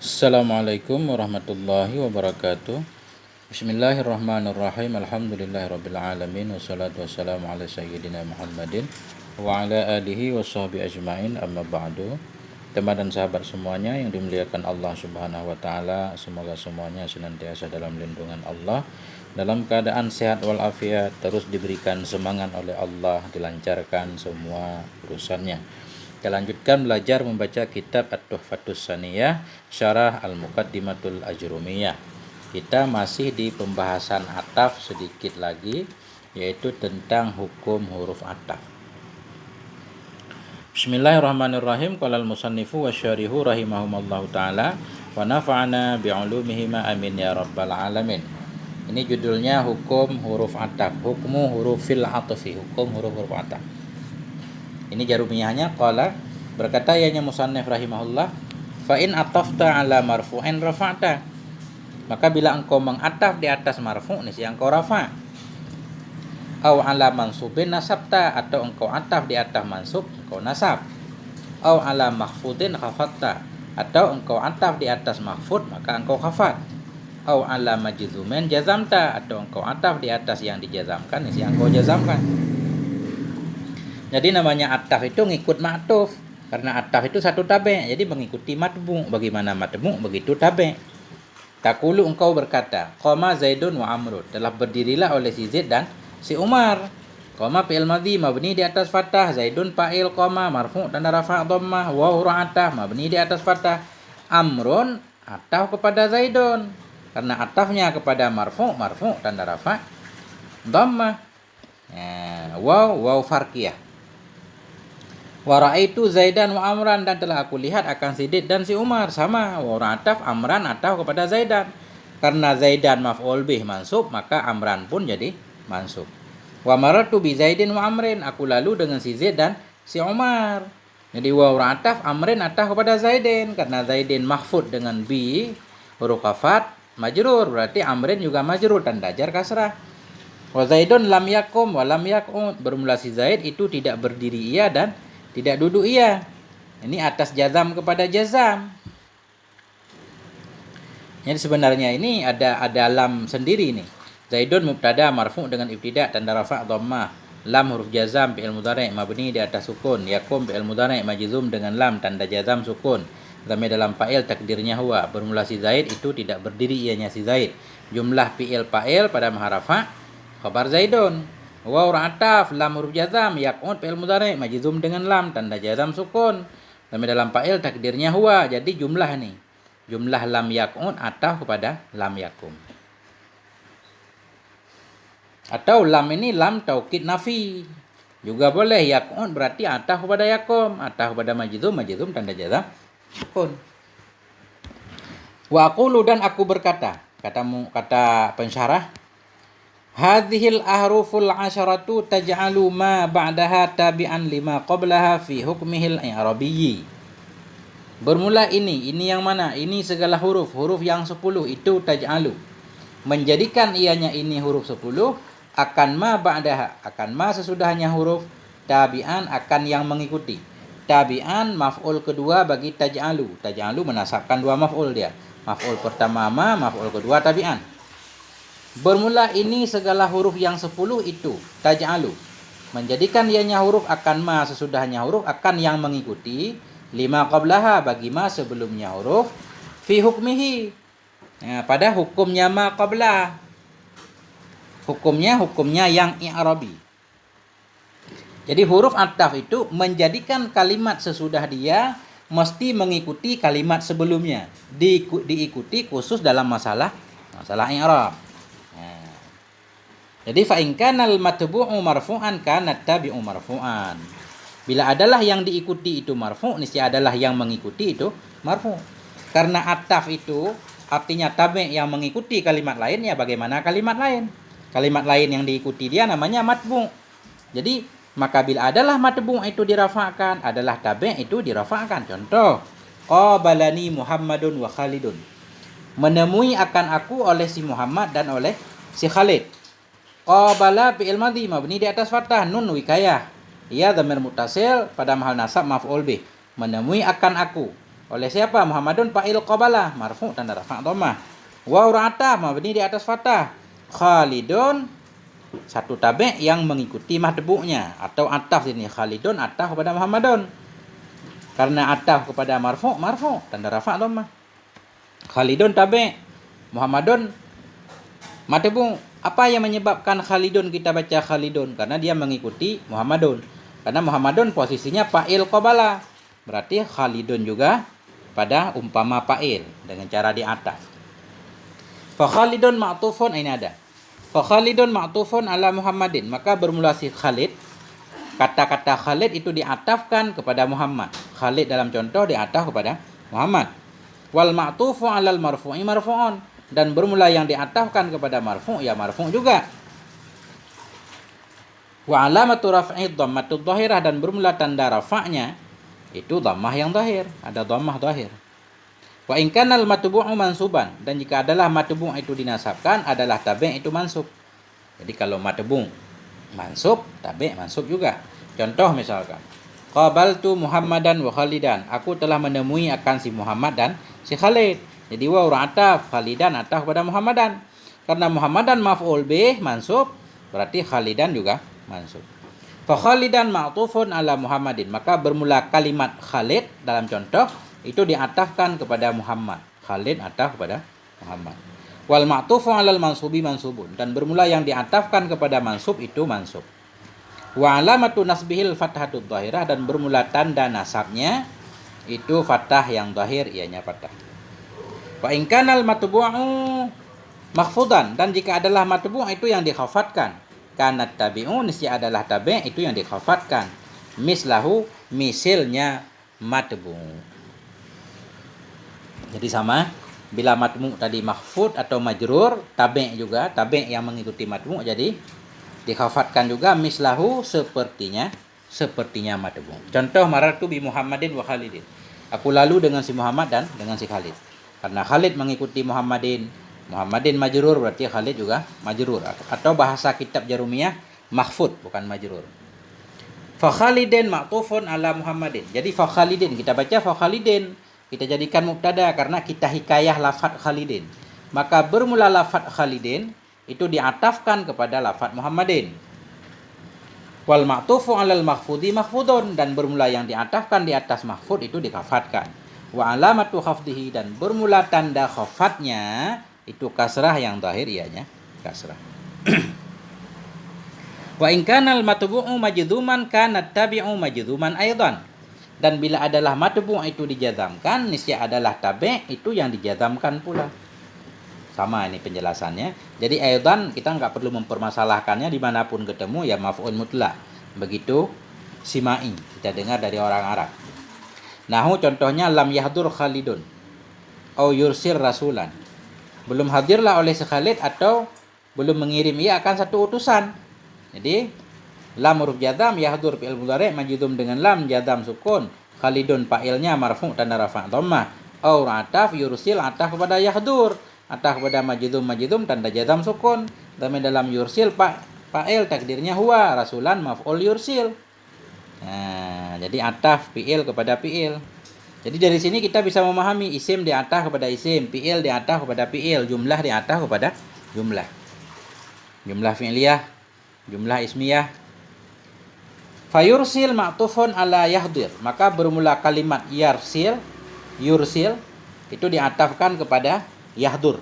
Assalamualaikum warahmatullahi wabarakatuh. Bismillahirrahmanirrahim. Alhamdulillahirabbil alamin wassalatu wassalamu ala sayyidina Muhammadin wa ala alihi washabihi ajmain, amma ba'du. Teman dan sahabat semuanya yang dimuliakan Allah Subhanahu wa taala, semoga semuanya senantiasa dalam lindungan Allah, dalam keadaan sehat walafiat, terus diberikan semangat oleh Allah, dilancarkan semua urusannya. Kita lanjutkan belajar membaca kitab At-Tuhfatus Saniyah Syarah Al-Muqaddimatul Ajrumiyah. Kita masih di pembahasan ataf sedikit lagi, yaitu tentang hukum huruf ataf. Bismillahirrahmanirrahim. Qala al-musannifu wasyarihu rahimahumallahu ta'ala wa nafa'ana bi'ulumihima amin ya rabbal alamin. Ini judulnya hukum huruf ataf, hukmu hurufil atfi, hukum huruf ataf. Ini jarumiyahnya. Qala, berkata ianya musannif rahimahullah, fa in atafta ala marfu'in rafa'ta, maka bila engkau mengataf di atas marfu' niscaya engkau rafa'. Au ala mansubin nasabta, atau engkau ataf di atas mansub engkau nasab. Au ala mahfudin khafatta, atau engkau ataf di atas mahfud maka engkau khafat. Au ala majzumin jazamta, atau engkau ataf di atas yang dijazamkan niscaya engkau jazamkan. Jadi namanya ataf itu ngikut ma'tuf, karena ataf itu satu tabe, jadi mengikuti matbu. Bagaimana matbu begitu tabe. Takulu, engkau berkata, qama Zaidun wa Amrun, telah berdirilah oleh si Zaid dan si Umar. Qama fi'il madhi mabni di atas fathah, Zaidun fa'il, qama marfu' tanda rafa' dhammah, wa huruf ataf mabni di atas fathah. Amrun ataf kepada Zaidun, karena atafnya kepada marfu' tanda rafa' dhammah. Waw farqiyah. Wa ra'aitu Zaidan wa Amran, dan telah aku lihat akan si Zaid dan si Umar. Sama, wa ataf Amran ataf kepada Zaidan, karena Zaidan maf'ul bih mansub maka Amran pun jadi mansub. Wa marartu bi Zaidin wa Amrin, aku lalu dengan si Zaid dan si Umar. Jadi wa ataf Amrin ataf kepada Zaidin, karena Zaidin mahfud dengan bi huruf khafat majrur, berarti Amrin juga majrur tanda jar kasrah. Wa Zaidun lam yakum wa lam yak'ud, bermula si Zaid itu tidak berdiri ia dan tidak duduk ia. Ini atas jazam kepada jazam. Jadi sebenarnya ini ada lam sendiri nih. Zaidun mubtada marfu' dengan ibtida tanda rafa' dhammah. Lam huruf jazam fi'il mudhari' mabni di atas sukun. Yakum fi'il mudhari' majzum dengan lam tanda jazam sukun. Dhamir dalam fa'il takdirnya huwa. Bermula si Zaid itu tidak berdiri ianya si Zaid. Jumlah fi'il fa'il pada maharafa khabar Zaidun. Wa ataf lam huruf jazam yaq'ud fi'il mudhari' majzum dengan lam tanda jazam sukun. Dhamir dalam fa'il takdirnya huwa. Jadi jumlah nih. Jumlah lam yaq'ud ataf kepada lam yakum. Atau lam ini lam taukid nafi. Juga boleh yaq'ud berarti ataf kepada yakum, ataf kepada majzum tanda jazam sukun. Wa aqulu, dan aku berkata, kata pensyarah, hadhil ahruful asyaratu taj'alu ma ba'daha tabi'an lima qablaha fi hukmihil i'rabiyyi. Bermula ini yang mana? Ini segala huruf yang 10 itu taj'alu, menjadikan ianya ini huruf 10 akan ma ba'daha, akan ma sesudahnya huruf, tabi'an akan yang mengikuti. Tabi'an maf'ul kedua bagi taj'alu. Taj'alu menasabkan dua maf'ul dia. Maf'ul pertama ma, maf'ul kedua tabi'an. Bermula ini segala huruf yang 10 itu taj'alu, menjadikan ianya huruf akan ma sesudahnya huruf akan yang mengikuti, lima qablaha bagi ma sebelumnya huruf, fi hukmihi, pada hukumnya ma qabla, hukumnya yang i'rabi. Jadi huruf ataf itu menjadikan kalimat sesudah dia mesti mengikuti kalimat sebelumnya, diikuti khusus dalam masalah i'rab. Jadi fa in kanal matbu'u marfu'an kanat tabi'u marfu'an. Bila adalah yang diikuti itu marfu', niscaya adalah yang mengikuti itu marfu'. Karena ataf itu artinya tabi' yang mengikuti kalimat lain, ya bagaimana kalimat lain? Kalimat lain yang diikuti dia namanya matbu'. Jadi maka bila adalah matbu' itu dirafa'kan, adalah tabi' itu dirafa'kan. Contoh, qabalani Muhammadun wa Khalidun. Menemui akan aku oleh si Muhammad dan oleh si Khalid. Qabala fi'il madhi mabni di atas fathah, nun wikayah. Ia dhamir muttasil pada mahal nasab maf'ul bih. Menemui akan aku oleh siapa? Muhammadun fa'il qabala, marfu' tanda rafa' dhammah. Waw ataf mabni di atas fathah. Khalidun satu tabe yang mengikuti matbu'nya, atau ataf ini Khalidun ataf kepada Muhammadun. Karena ataf kepada marfu' tanda rafa' dhammah. Khalidun tabe, Muhammadun matbu'. Apa yang menyebabkan Khalidun kita baca Khalidun? Karena dia mengikuti Muhammadun. Karena Muhammadun posisinya fa'il qabala. Berarti Khalidun juga pada umpama fa'il dengan cara di ataf. Fa Khalidun ma'tufun, ini ada. Fa Khalidun ma'tufun ala Muhammadin, maka bermula si Khalid. Kata-kata Khalid itu diatafkan kepada Muhammad. Khalid dalam contoh diataf kepada Muhammad. Wal ma'tufu 'alal marfu'i marfu'un, dan bermula yang diatafkan kepada marfu' ya marfu' juga. Wa alamatu raf'i dhammatu dhahirah, dan bermula tanda rafa'nya itu dhammah yang zahir, ada dhammah zahir. Wa in kana al matbu'u mansuban, dan jika adalah matbu' itu dinasabkan adalah tabi' itu mansub. Jadi kalau matbu' mansub, tabi' mansub juga. Contoh misalkan, qabaltu Muhammadan wa Khalidan, aku telah menemui akan si Muhammad dan si Khalid. Jadi waw ataf, Khalidan ataf kepada Muhammadan. Karena Muhammadan maf'ul bih mansub, berarti Khalidan juga mansub. Fa Khalidan ma'tufun ala Muhammadin, maka bermula kalimat Khalid dalam contoh itu diatafkan kepada Muhammad. Khalid ataf kepada Muhammad. Wal ma'tufu 'alal mansubi mansubun, dan bermula yang diatafkan kepada mansub itu mansub. Wa alamatu nasbihil fathatud dhahirah, dan bermula tanda nasabnya itu fathah yang zahir, ianya fathah. Wa in kanal matbu'u mahfudan, dan jika adalah matbu' itu yang dikhafatkan. Kanat tabi'u, niscaya adalah tabi' itu yang dikhafatkan. Mislahu, misilnya matbu'. Jadi sama, bila matbu' tadi mahfud atau majrur, tabi' juga, tabi' yang mengikuti matbu' jadi dikhafatkan juga mislahu, sepertinya matbu'. Contoh, marartu bi Muhammadin wa Khalidin, aku lalu dengan si Muhammad dan dengan si Khalid. Karena Khalid mengikuti Muhammadin majrur, berarti Khalid juga majrur. Atau bahasa kitab Jarumiyah mahfud, bukan majrur. Fa Khalidin ma'tufun ala Muhammadin. Jadi fa Khalidin kita baca fa Khalidin, kita jadikan mubtada karena kita hikayah lafaz Khalidin. Maka bermula lafaz Khalidin itu diatafkan kepada lafaz Muhammadin. Wal ma'tufu 'alal mahfudi mahfudun, dan bermula yang diatafkan di atas mahfud itu dikhafatkan. Wa alamatu khafdihi, dan bermula tanda khafatnya itu kasrah yang zahir, ianya kasrah. Wa in kanal matbu'u majzuman kana tabi'u majzuman aidan, dan bila adalah matbu' itu dijazamkan, niscaya adalah tabi' itu yang dijazamkan pula. Sama ini penjelasannya. Jadi aidan kita nggak perlu mempermasalahkannya, dimanapun ketemu ya maf'ul mutlak. Begitu simai, kita dengar dari orang Arab. Nahu contohnya lam yahdur Khalidun au yursir rasulan, belum hadirlah oleh si Khalid atau belum mengirim ia akan satu utusan. Jadi lam huruf jazam, yahdur fi'il mudhari' majzum dengan lam jazam sukun, Khalidun fa'ilnya marfu' tanda rafa' dhammah, au ataf yursil ataf kepada yahdur, ataf kepada majzum tanda jazam sukun, dalam yursil fa'il takdirnya huwa, rasulan maf'ul yursil. Nah, jadi ataf fi'il kepada fi'il. Jadi dari sini kita bisa memahami isim diataf kepada isim, fi'il diataf kepada fi'il, jumlah diataf kepada jumlah. Jumlah fi'liyah, jumlah ismiyah. Fayursil ma'tufun ala yahdir, maka bermula kalimat yursil itu diatafkan kepada yahdur.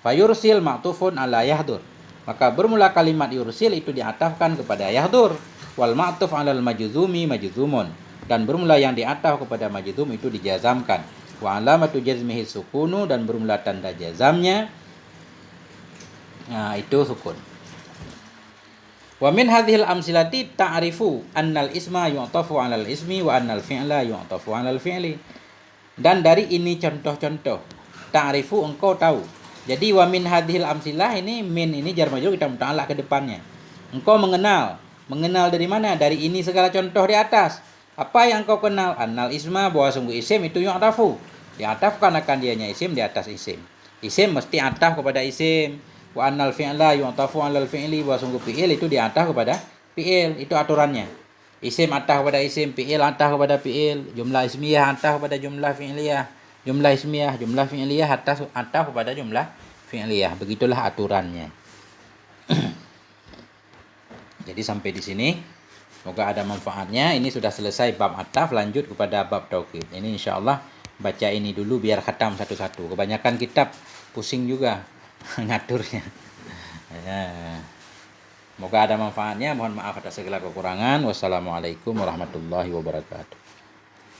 Fayursil ma'tufun ala yahdur, maka bermula kalimat yursil itu diatafkan kepada yahdur. Wal ma'tuf 'alal majzumi majzumun, dan bermula yang diataf kepada majzum itu dijazamkan. Wa alamatu jazmihi sukunu, dan bermula tanda jazamnya itu sukun. Wa min hadhil amsilati ta'rifu annal isma yu'tafu 'alal ismi wa annal fi'la yu'tafu 'alal fi'li. Dan dari ini contoh-contoh, ta'rifu engkau tahu. Jadi wa min hadhil amsilah, ini min ini jar majrur kita muta'allaq ke depannya. Engkau mengenal dari mana? Dari ini segala contoh di atas. Apa yang engkau kenal? Annal isma, bahwa sungguh isim itu yu'tafu, diatafkan akan dianya isim di atas isim. Isim mesti ataf kepada isim. Wa annal fi'la yu'tafu 'alal fi'li, bahwa sungguh fi'il itu diataf kepada fi'il. Itu aturannya. Isim ataf kepada isim, fi'il ataf kepada fi'il, jumlah ismiyah ataf kepada jumlah fi'liyah, jumlah ismiyah, jumlah fi'liyah ataf kepada jumlah fi'liyah. Begitulah aturannya. Jadi sampai di sini. Semoga ada manfaatnya. Ini sudah selesai bab ataf, lanjut kepada bab taukid. Ini insyaallah baca ini dulu biar khatam satu-satu. Kebanyakan kitab pusing juga ngaturnya. Ya. Semoga ada manfaatnya. Mohon maaf atas segala kekurangan. Wassalamualaikum warahmatullahi wabarakatuh.